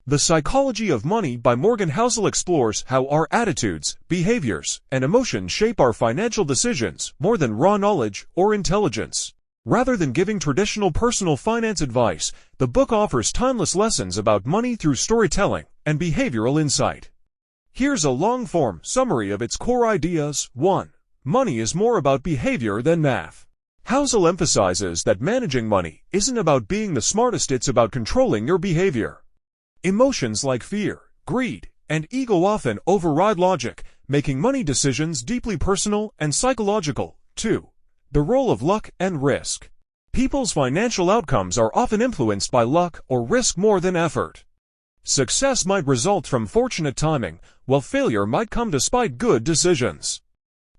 The Psychology of Money by Morgan Housel explores how our attitudes, behaviors, and emotions shape our financial decisions more than raw knowledge or intelligence. Rather than giving traditional personal finance advice, the book offers timeless lessons about money through storytelling and behavioral insight. Here's a long-form summary of its core ideas. 1. Money is more about behavior than math. Housel emphasizes that managing money isn't about being the smartest, it's about controlling your behavior. Emotions like fear, greed, and ego often override logic, making money decisions deeply personal and psychological. 2. The role of luck and risk. People's financial outcomes are often influenced by luck or risk more than effort. Success might result from fortunate timing, while failure might come despite good decisions.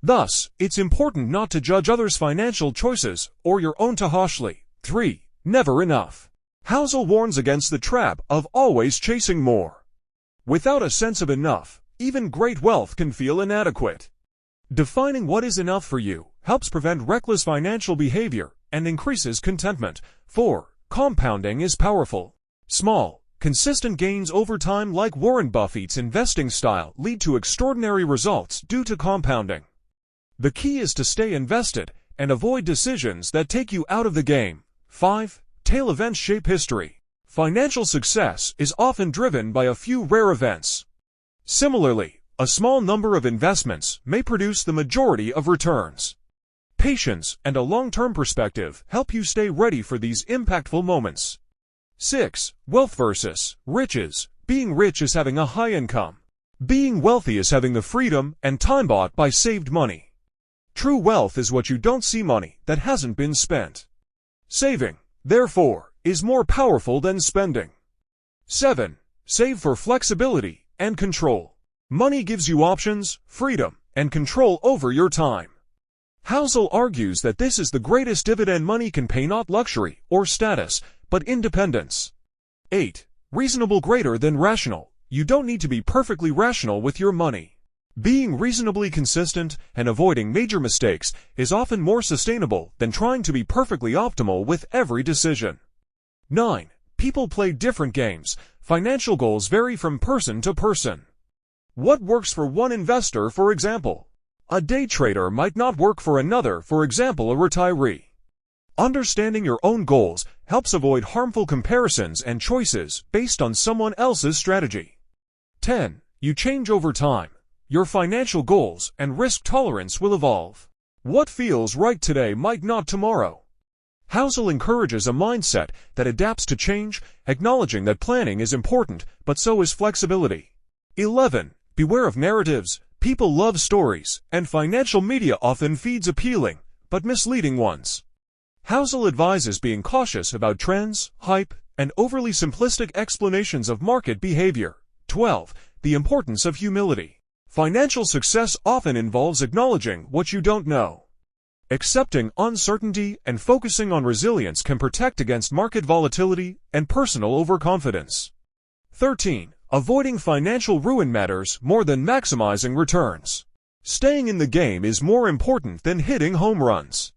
Thus, it's important not to judge others' financial choices or your own too harshly. 3. Never enough. Housel warns against the trap of always chasing more. Without a sense of enough, even great wealth can feel inadequate. Defining what is enough for you helps prevent reckless financial behavior and increases contentment. 4. Compounding is powerful. Small, consistent gains over time, like Warren Buffett's investing style, lead to extraordinary results due to compounding. The key is to stay invested and avoid decisions that take you out of the game. 5. Tail events shape history. Financial success is often driven by a few rare events. Similarly, a small number of investments may produce the majority of returns. Patience and a long-term perspective help you stay ready for these impactful moments. 6. Wealth versus riches. Being rich is having a high income. Being wealthy is having the freedom and time bought by saved money. True wealth is what you don't see, money that hasn't been spent. Saving, therefore, is more powerful than spending. 7. Save for flexibility and control. Money gives you options, freedom, and control over your time. Housel argues that this is the greatest dividend money can pay, not luxury or status, but independence. 8. Reasonable greater than rational. You don't need to be perfectly rational with your money. Being reasonably consistent and avoiding major mistakes is often more sustainable than trying to be perfectly optimal with every decision. 9. People play different games. Financial goals vary from person to person. What works for one investor, for example, a day trader, might not work for another, for example, a retiree. Understanding your own goals helps avoid harmful comparisons and choices based on someone else's strategy. 10. You change over time. Your financial goals and risk tolerance will evolve. What feels right today might not tomorrow. Housel encourages a mindset that adapts to change, acknowledging that planning is important, but so is flexibility. 11. Beware of narratives. People love stories, and financial media often feeds appealing, but misleading ones. Housel advises being cautious about trends, hype, and overly simplistic explanations of market behavior. 12. The importance of humility. Financial success often involves acknowledging what you don't know. Accepting uncertainty and focusing on resilience can protect against market volatility and personal overconfidence. 13. Avoiding financial ruin matters more than maximizing returns. Staying in the game is more important than hitting home runs.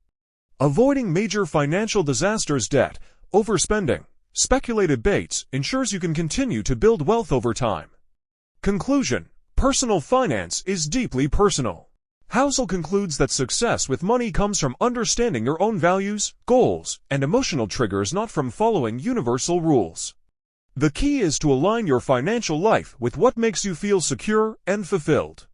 Avoiding major financial disasters, debt, overspending, speculative baits ensures you can continue to build wealth over time. Conclusion. Personal finance is deeply personal. Housel concludes that success with money comes from understanding your own values, goals, and emotional triggers, not from following universal rules. The key is to align your financial life with what makes you feel secure and fulfilled.